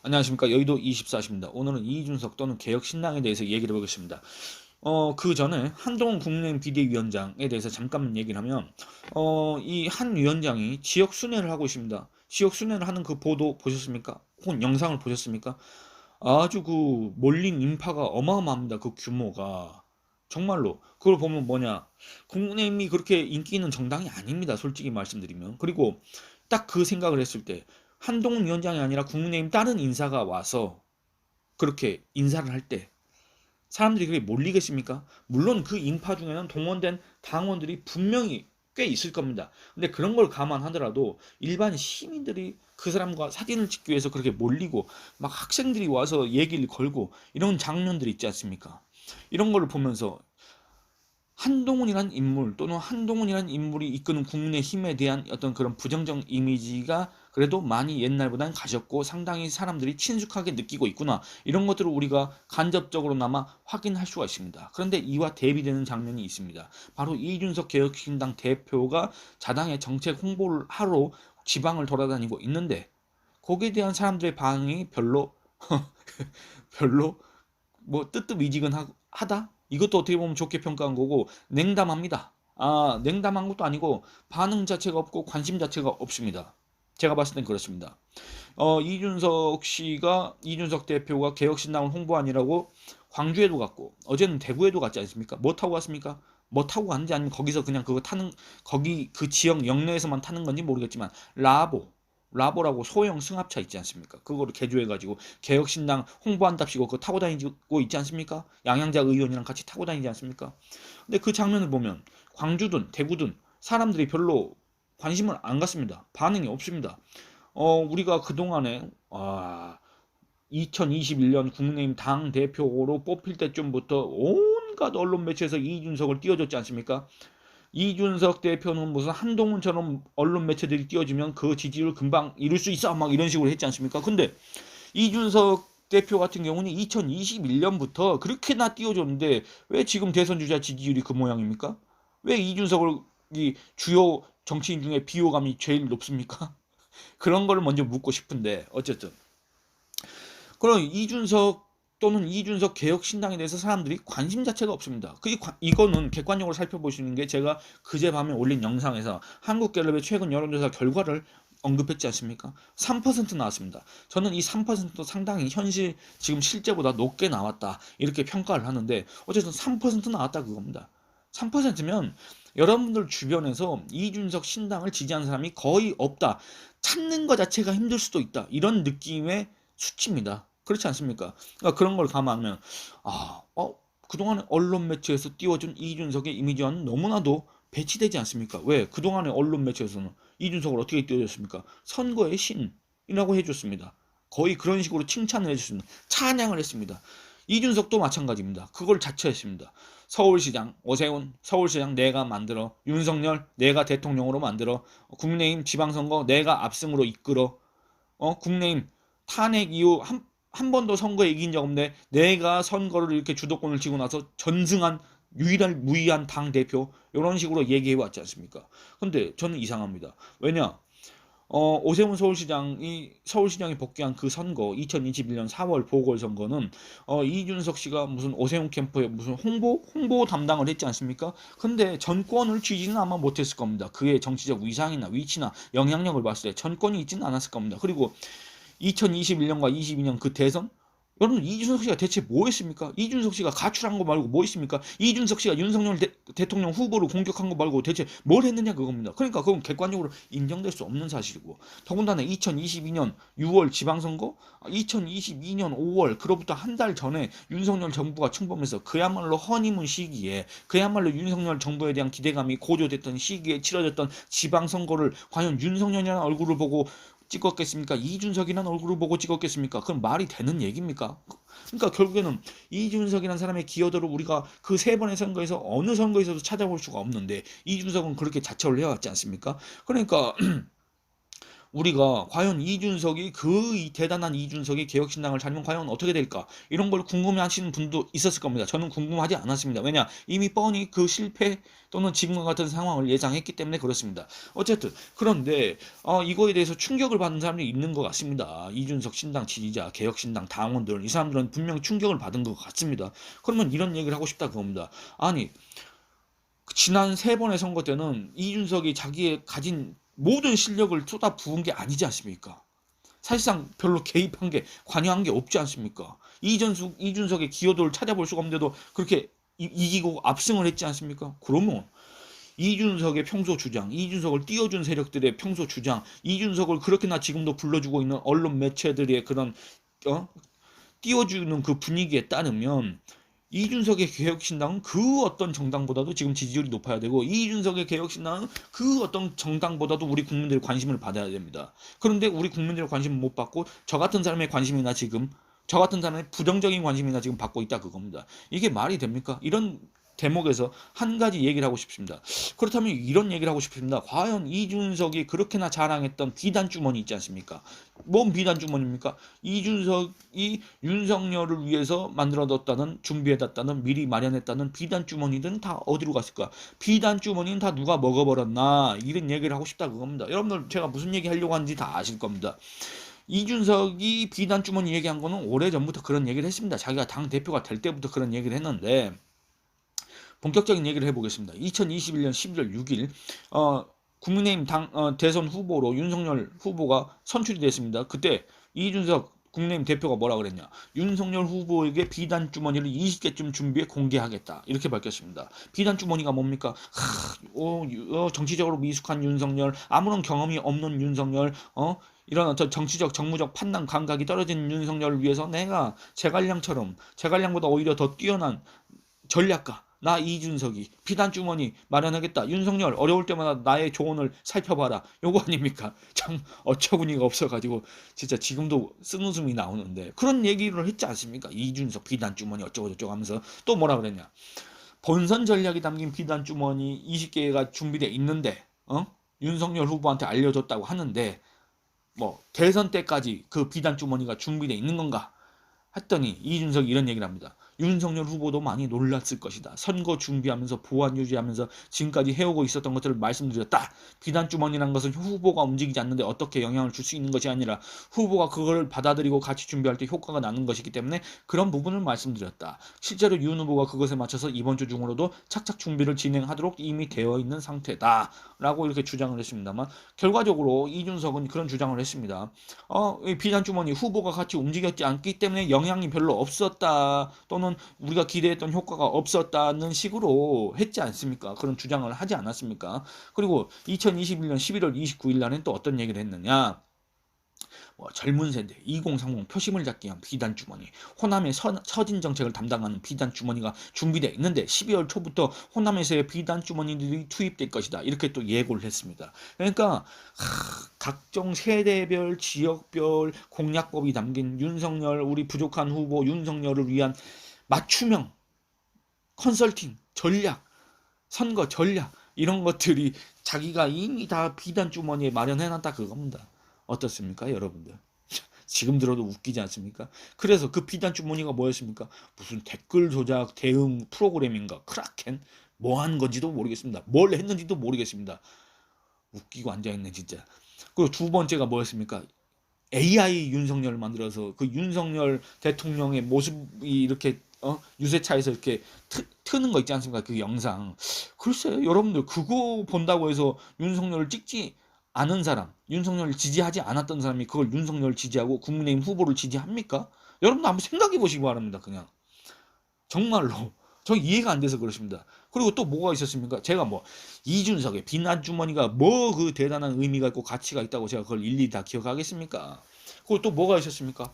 안녕하십니까. 여의도 24시입니다. 오늘은 이준석 또는 개혁신당에 대해서 얘기를 해보겠습니다. 그 전에 한동훈 국민의힘 비대위원장에 대해서 잠깐 얘기를 하면, 이 한 위원장이 지역 순회를 하고 있습니다. 지역 순회를 하는 그 보도 보셨습니까? 혹은 영상을 보셨습니까? 아주 그 몰린 인파가 어마어마합니다. 그 규모가. 정말로. 그걸 보면 뭐냐. 국민의힘이 그렇게 인기 있는 정당이 아닙니다. 솔직히 말씀드리면. 그리고 딱 그 생각을 했을 때, 한동훈 위원장이 아니라 국민의힘 다른 인사가 와서 그렇게 인사를 할 때 사람들이 그게 몰리겠습니까? 물론 그 인파 중에는 동원된 당원들이 분명히 꽤 있을 겁니다. 근데 그런 걸 감안하더라도 일반 시민들이 그 사람과 사진을 찍기 위해서 그렇게 몰리고 막 학생들이 와서 얘기를 걸고 이런 장면들이 있지 않습니까? 이런 걸 보면서 한동훈이란 인물 또는 한동훈이란 인물이 이끄는 국민의힘에 대한 어떤 그런 부정적 이미지가 그래도 많이 옛날보다는 가졌고 상당히 사람들이 친숙하게 느끼고 있구나, 이런 것들을 우리가 간접적으로나마 확인할 수가 있습니다. 그런데 이와 대비되는 장면이 있습니다. 바로 이준석 개혁신당 대표가 자당의 정책 홍보를 하러 지방을 돌아다니고 있는데 거기에 대한 사람들의 반응이 별로 별로 뭐 뜨뜻미지근하다? 이것도 어떻게 보면 좋게 평가한 거고 냉담합니다. 냉담한 것도 아니고 반응 자체가 없고 관심 자체가 없습니다. 제가 봤을 땐 그렇습니다. 이준석 대표가 개혁신당을 홍보하느라고 광주에도 갔고 어제는 대구에도 갔지 않습니까? 뭐 타고 갔습니까? 뭐 타고 갔는지 아니면 거기서 그냥 그거 타는, 거기 그 지역 영내에서만 타는 건지 모르겠지만 라보라고 소형 승합차 있지 않습니까? 그거를 개조해가지고 개혁신당 홍보한답시고 그거 타고 다니고 있지 않습니까? 양양자 의원이랑 같이 타고 다니지 않습니까? 근데 그 장면을 보면 광주든 대구든 사람들이 별로 관심을 안 갖습니다. 반응이 없습니다. 우리가 그동안에 2021년 국민의힘 당 대표로 뽑힐 때쯤부터 온갖 언론 매체에서 이준석을 띄워줬지 않습니까? 이준석 대표는 무슨 한동훈처럼 언론 매체들이 띄워주면 그 지지율 금방 이룰 수 있어 막 이런 식으로 했지 않습니까? 근데 이준석 대표 같은 경우는 2021년부터 그렇게나 띄워줬는데 왜 지금 대선 주자 지지율이 그 모양입니까? 왜 이준석을 이 주요 정치인 중에 비호감이 제일 높습니까? 그런 거를 먼저 묻고 싶은데 어쨌든 그럼 이준석 또는 이준석 개혁신당에 대해서 사람들이 관심 자체가 없습니다. 이거는 객관적으로 살펴보시는 게 제가 그제밤에 올린 영상에서 한국갤럽의 최근 여론조사 결과를 언급했지 않습니까? 3% 나왔습니다. 저는 이 3%도 상당히 현실 지금 실제보다 높게 나왔다 이렇게 평가를 하는데 어쨌든 3% 나왔다 그겁니다. 3%면 여러분들 주변에서 이준석 신당을 지지하는 사람이 거의 없다, 찾는 것 자체가 힘들 수도 있다, 이런 느낌의 수치입니다. 그렇지 않습니까? 그러니까 그런 걸 감안하면 그동안에 언론 매체에서 띄워준 이준석의 이미지와는 너무나도 배치되지 않습니까? 왜? 그동안의 언론 매체에서는 이준석을 어떻게 띄워줬습니까? 선거의 신이라고 해줬습니다. 거의 그런 식으로 칭찬을 해줬습니다. 찬양을 했습니다. 이준석도 마찬가지입니다. 그걸 자처했습니다. 서울시장 오세훈, 서울시장 내가 만들어, 윤석열 내가 대통령으로 만들어, 국민의힘 지방선거 내가 압승으로 이끌어, 국내임 탄핵 이후 한 번도 선거에 이긴 적 없는데 내가 선거를 이렇게 주도권을 쥐고 나서 전승한 유일한 무의한 당 대표, 이런 식으로 얘기해 왔지 않습니까? 근데 저는 이상합니다. 왜냐? 오세훈 서울시장이 복귀한 그 선거 2021년 4월 보궐선거는 이준석 씨가 무슨 오세훈 캠프에 무슨 홍보 담당을 했지 않습니까? 근데 전권을 쥐지는 아마 못했을 겁니다. 그의 정치적 위상이나 위치나 영향력을 봤을 때 전권이 있지는 않았을 겁니다. 그리고 2021년과 22년 그 대선, 여러분 이준석 씨가 대체 뭐 했습니까? 이준석 씨가 가출한 거 말고 뭐 했습니까? 이준석 씨가 윤석열 대통령 후보를 공격한 거 말고 대체 뭘 했느냐 그겁니다. 그러니까 그건 객관적으로 인정될 수 없는 사실이고, 더군다나 2022년 6월 지방선거, 2022년 5월 그로부터 한 달 전에 윤석열 정부가 출범해서 그야말로 허니문 시기에, 그야말로 윤석열 정부에 대한 기대감이 고조됐던 시기에 치러졌던 지방선거를 과연 윤석열이라는 얼굴을 보고 찍었겠습니까? 이준석이라는 얼굴을 보고 찍었겠습니까? 그럼 말이 되는 얘기입니까? 그러니까 결국에는 이준석이라는 사람의 기여도를 우리가 그 세 번의 선거에서 어느 선거에서도 찾아볼 수가 없는데 이준석은 그렇게 자처를 해왔지 않습니까? 그러니까 우리가 과연 이준석이 대단한 이준석이 개혁신당을 차리면 과연 어떻게 될까? 이런 걸 궁금해하시는 분도 있었을 겁니다. 저는 궁금하지 않았습니다. 왜냐? 이미 뻔히 그 실패 또는 지금과 같은 상황을 예상했기 때문에 그렇습니다. 어쨌든 그런데 이거에 대해서 충격을 받은 사람들이 있는 것 같습니다. 이준석 신당 지지자, 개혁신당 당원들 이 사람들은 분명히 충격을 받은 것 같습니다. 그러면 이런 얘기를 하고 싶다 그겁니다. 아니 지난 3번의 선거 때는 이준석이 자기의 가진 모든 실력을 쏟아 부은 게 아니지 않습니까? 사실상 별로 개입한 게 관여한 게 없지 않습니까? 이준석의 기여도를 찾아볼 수가 없는데도 그렇게 이기고 압승을 했지 않습니까? 그러면 이준석의 평소 주장, 이준석을 띄워준 세력들의 평소 주장, 이준석을 그렇게나 지금도 불러주고 있는 언론 매체들의 그런 띄워주는 그 분위기에 따르면 이준석의 개혁신당은 그 어떤 정당보다도 지금 지지율이 높아야 되고 이준석의 개혁신당은 그 어떤 정당보다도 우리 국민들의 관심을 받아야 됩니다. 그런데 우리 국민들의 관심을 못 받고 저 같은 사람의 관심이나 지금 저 같은 사람의 부정적인 관심이나 지금 받고 있다 그겁니다. 이게 말이 됩니까? 이런 대목에서 한 가지 얘기를 하고 싶습니다. 그렇다면 이런 얘기를 하고 싶습니다. 과연 이준석이 그렇게나 자랑했던 비단 주머니 있지 않습니까? 뭔 비단 주머니입니까? 이준석이 윤석열을 위해서 만들어뒀다는 준비해뒀다는 미리 마련했다는 비단 주머니들은 다 어디로 갔을까? 비단 주머니는 다 누가 먹어버렸나? 이런 얘기를 하고 싶다 그겁니다. 여러분들 제가 무슨 얘기 하려고 하는지 다 아실 겁니다. 이준석이 비단 주머니 얘기한 거는 오래전부터 그런 얘기를 했습니다. 자기가 당대표가 될 때부터 그런 얘기를 했는데 본격적인 얘기를 해보겠습니다. 2021년 11월 6일 국민의힘 대선 후보로 윤석열 후보가 선출이 됐습니다. 그때 이준석 국민의힘 대표가 뭐라 그랬냐? 윤석열 후보에게 비단 주머니를 20개쯤 준비해 공개하겠다. 이렇게 밝혔습니다. 비단 주머니가 뭡니까? 정치적으로 미숙한 윤석열, 아무런 경험이 없는 윤석열, 이런 어떤 정치적, 정무적 판단 감각이 떨어진 윤석열을 위해서 내가 제갈량보다 오히려 더 뛰어난 전략가 나 이준석이 비단 주머니 마련하겠다. 윤석열 어려울 때마다 나의 조언을 살펴봐라. 요거 아닙니까? 참 어처구니가 없어가지고 진짜 지금도 쓴웃음이 나오는데 그런 얘기를 했지 않습니까? 이준석 비단 주머니 어쩌고 저쩌고 하면서 또 뭐라 그랬냐? 본선 전략이 담긴 비단 주머니 20개가 준비돼 있는데 윤석열 후보한테 알려줬다고 하는데 뭐 대선 때까지 그 비단 주머니가 준비돼 있는 건가? 했더니 이준석이 이런 얘기를 합니다. 윤석열 후보도 많이 놀랐을 것이다. 선거 준비하면서 보안 유지하면서 지금까지 해오고 있었던 것들을 말씀드렸다. 비단 주머니란 것은 후보가 움직이지 않는데 어떻게 영향을 줄 수 있는 것이 아니라 후보가 그걸 받아들이고 같이 준비할 때 효과가 나는 것이기 때문에 그런 부분을 말씀드렸다. 실제로 윤 후보가 그것에 맞춰서 이번 주 중으로도 착착 준비를 진행하도록 이미 되어 있는 상태다. 라고 이렇게 주장을 했습니다만 결과적으로 이준석은 그런 주장을 했습니다. 비단 주머니 후보가 같이 움직였지 않기 때문에 영향이 별로 없었다. 또는 우리가 기대했던 효과가 없었다는 식으로 했지 않습니까? 그런 주장을 하지 않았습니까? 그리고 2021년 11월 29일 날엔 또 어떤 얘기를 했느냐? 젊은 세대 2030 표심을 잡기 위한 비단 주머니, 호남의 서진 정책을 담당하는 비단 주머니가 준비되어 있는데 12월 초부터 호남에서의 비단 주머니들이 투입될 것이다. 이렇게 또 예고를 했습니다. 그러니까 각종 세대별, 지역별 공약법이 담긴 윤석열, 우리 부족한 후보 윤석열을 위한 맞춤형 컨설팅 전략, 선거 전략 이런 것들이 자기가 이미 다 비단 주머니에 마련해놨다 그겁니다. 어떻습니까, 여러분들? 지금 들어도 웃기지 않습니까? 그래서 그 비단 주머니가 뭐였습니까? 무슨 댓글 조작 대응 프로그램인가? 크라켄? 뭐 하는 건지도 모르겠습니다. 뭘 했는지도 모르겠습니다. 웃기고 앉아있네 진짜. 그리고 두 번째가 뭐였습니까? AI 윤석열을 만들어서 그 윤석열 대통령의 모습이 이렇게 유세차에서 이렇게 트는 거 있지 않습니까? 그 영상. 글쎄요, 여러분들 그거 본다고 해서 윤석열을 찍지 않은 사람, 윤석열을 지지하지 않았던 사람이 그걸 윤석열을 지지하고 국민의힘 후보를 지지합니까? 여러분들 한번 생각해 보시기 바랍니다. 그냥 정말로 저 이해가 안 돼서 그렇습니다. 그리고 또 뭐가 있었습니까? 제가 뭐 이준석의 비난 주머니가 뭐 그 대단한 의미가 있고 가치가 있다고 제가 그걸 일일이 다 기억하겠습니까? 그리고 또 뭐가 있었습니까?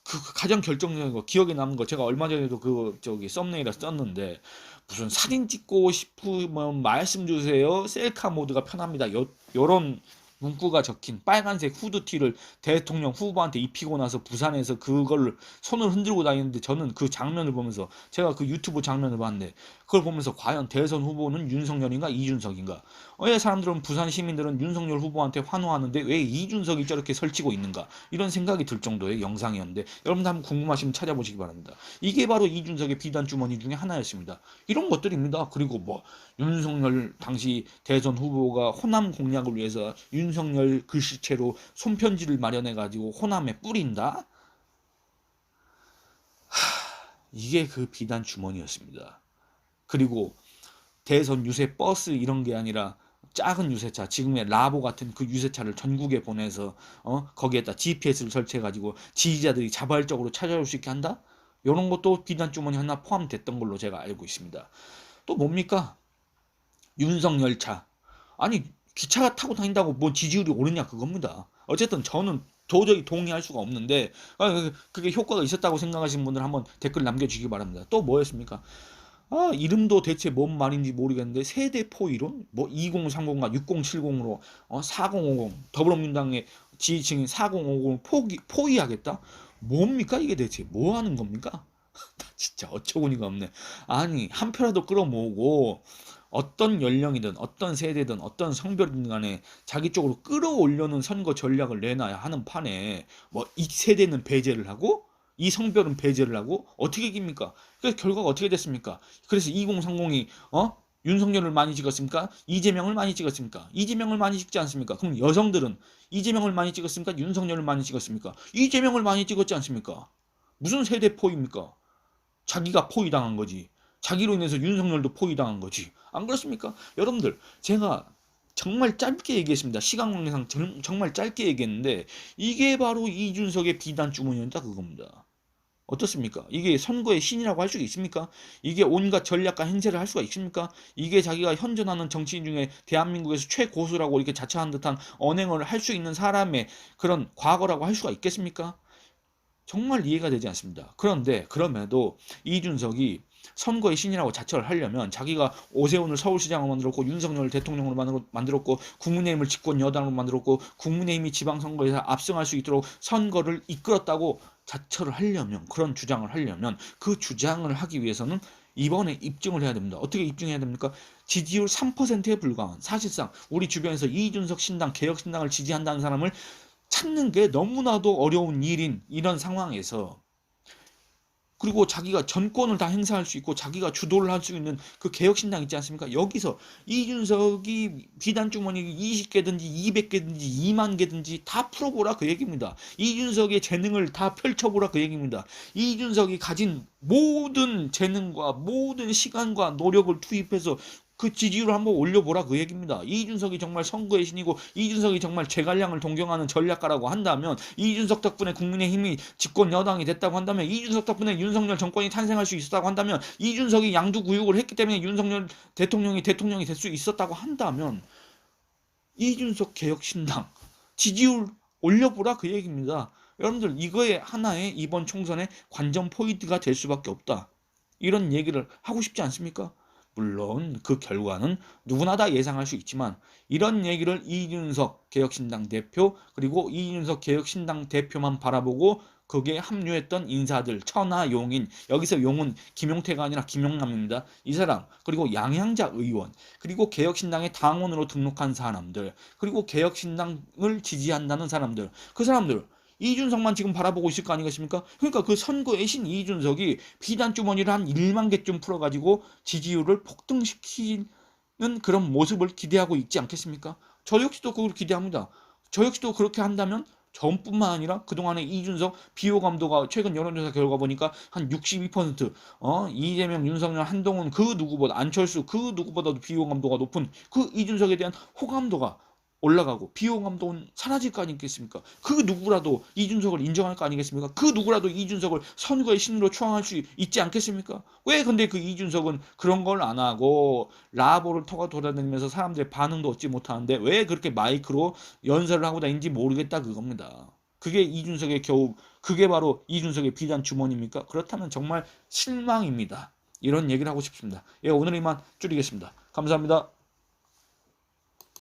그 가장 결정적인 거 기억에 남은 거 제가 얼마 전에도 그 저기 썸네일에 썼는데 무슨 사진 찍고 싶으면 말씀 주세요. 셀카 모드가 편합니다. 요런 문구가 적힌 빨간색 후드티를 대통령 후보한테 입히고 나서 부산에서 그걸 손을 흔들고 다니는데 저는 그 장면을 보면서 제가 그 유튜브 장면을 봤는데 그걸 보면서 과연 대선 후보는 윤석열인가 이준석인가 왜 사람들은 부산 시민들은 윤석열 후보한테 환호하는데 왜 이준석이 저렇게 설치고 있는가 이런 생각이 들 정도의 영상이었는데 여러분들 한번 궁금하시면 찾아보시기 바랍니다. 이게 바로 이준석의 비단 주머니 중에 하나였습니다. 이런 것들입니다. 그리고 뭐 윤석열 당시 대선 후보가 호남 공략을 위해서 윤석열 글씨체로 손편지를 마련해 가지고 호남에 뿌린다. 이게 그 비단 주머니였습니다. 그리고 대선 유세 버스 이런 게 아니라 작은 유세차, 지금의 라보 같은 그 유세차를 전국에 보내서 거기에다 GPS를 설치해 가지고 지지자들이 자발적으로 찾아올 수 있게 한다. 이런 것도 비단 주머니 하나 포함됐던 걸로 제가 알고 있습니다. 또 뭡니까? 윤석열차. 아니 기차가 타고 다닌다고 뭐 지지율이 오르냐 그겁니다. 어쨌든 저는 도저히 동의할 수가 없는데 그게 효과가 있었다고 생각하시는 분들 한번 댓글 남겨주시기 바랍니다. 또 뭐였습니까? 이름도 대체 뭔 말인지 모르겠는데 세대포 이론? 뭐 2030과 6070으로 4050 더불어민주당의 지지층인 4050을 포위하겠다? 뭡니까 이게 대체 뭐 하는 겁니까? 진짜 어처구니가 없네. 아니 한 표라도 끌어모으고 어떤 연령이든 어떤 세대든 어떤 성별이든 간에 자기 쪽으로 끌어올려는 선거 전략을 내놔야 하는 판에 뭐 이 세대는 배제를 하고 이 성별은 배제를 하고 어떻게 이깁니까? 그래서 결과가 어떻게 됐습니까? 그래서 2030이 윤석열을 많이 찍었습니까? 이재명을 많이 찍었습니까? 이재명을 많이 찍지 않습니까? 그럼 여성들은 이재명을 많이 찍었습니까? 윤석열을 많이 찍었습니까? 이재명을 많이 찍었지 않습니까? 무슨 세대 포입니까? 자기가 포위당한 거지. 자기로 인해서 윤석열도 포위당한 거지. 안 그렇습니까? 여러분들 제가 정말 짧게 얘기했습니다. 시간 관계상 정말 짧게 얘기했는데 이게 바로 이준석의 비단 주머니였다 그겁니다. 어떻습니까? 이게 선거의 신이라고 할 수 있습니까? 이게 온갖 전략과 행세를 할 수가 있습니까? 이게 자기가 현존하는 정치인 중에 대한민국에서 최고수라고 이렇게 자처한 듯한 언행을 할 수 있는 사람의 그런 과거라고 할 수가 있겠습니까? 정말 이해가 되지 않습니다. 그런데 그럼에도 이준석이 선거의 신이라고 자처를 하려면 자기가 오세훈을 서울시장으로 만들었고 윤석열을 대통령으로 만들었고 국민의힘을 집권 여당으로 만들었고 국민의힘이 지방선거에서 압승할 수 있도록 선거를 이끌었다고 자처를 하려면 그런 주장을 하려면 그 주장을 하기 위해서는 이번에 입증을 해야 됩니다. 어떻게 입증해야 됩니까? 지지율 3%에 불과한 사실상 우리 주변에서 이준석 신당 개혁신당을 지지한다는 사람을 찾는 게 너무나도 어려운 일인 이런 상황에서 그리고 자기가 전권을 다 행사할 수 있고 자기가 주도를 할 수 있는 그 개혁신당 있지 않습니까? 여기서 이준석이 비단 주머니 20개든지 200개든지 2만 개든지 다 풀어보라 그 얘기입니다. 이준석의 재능을 다 펼쳐보라 그 얘기입니다. 이준석이 가진 모든 재능과 모든 시간과 노력을 투입해서 그 지지율을 한번 올려보라 그 얘기입니다. 이준석이 정말 선거의 신이고 이준석이 정말 제갈량을 동경하는 전략가라고 한다면 이준석 덕분에 국민의힘이 집권 여당이 됐다고 한다면 이준석 덕분에 윤석열 정권이 탄생할 수 있었다고 한다면 이준석이 양두구육을 했기 때문에 윤석열 대통령이 될 수 있었다고 한다면 이준석 개혁신당 지지율 올려보라 그 얘기입니다. 여러분들 이거에 하나의 이번 총선의 관전 포인트가 될 수밖에 없다. 이런 얘기를 하고 싶지 않습니까? 물론 그 결과는 누구나 다 예상할 수 있지만 이런 얘기를 이준석 개혁신당 대표 그리고 이준석 개혁신당 대표만 바라보고 거기에 합류했던 인사들 천하 용인 여기서 용은 김용태가 아니라 김용남입니다. 이 사람 그리고 양양자 의원 그리고 개혁신당의 당원으로 등록한 사람들 그리고 개혁신당을 지지한다는 사람들 그 사람들 이준석만 지금 바라보고 있을 거 아니겠습니까? 그러니까 그 선거의 신 이준석이 비단 주머니를 한 1만 개쯤 풀어가지고 지지율을 폭등시키는 그런 모습을 기대하고 있지 않겠습니까? 저 역시도 그걸 기대합니다. 저 역시도 그렇게 한다면 저뿐만 아니라 그동안의 이준석 비호감도가 최근 여론조사 결과 보니까 한 62% 이재명, 윤석열, 한동훈 그 누구보다 안철수 그 누구보다도 비호감도가 높은 그 이준석에 대한 호감도가 올라가고 비호감도는 사라질 거 아니겠습니까? 그 누구라도 이준석을 인정할 거 아니겠습니까? 그 누구라도 이준석을 선거의 신으로 추앙할 수 있지 않겠습니까? 왜 근데 그 이준석은 그런 걸 안 하고 라보를 터가 돌아다니면서 사람들의 반응도 얻지 못하는데 왜 그렇게 마이크로 연설을 하고 다니는지 모르겠다 그겁니다. 그게 이준석의 그게 바로 이준석의 비단 주머니입니까? 그렇다면 정말 실망입니다. 이런 얘기를 하고 싶습니다. 오늘 이만 줄이겠습니다. 감사합니다.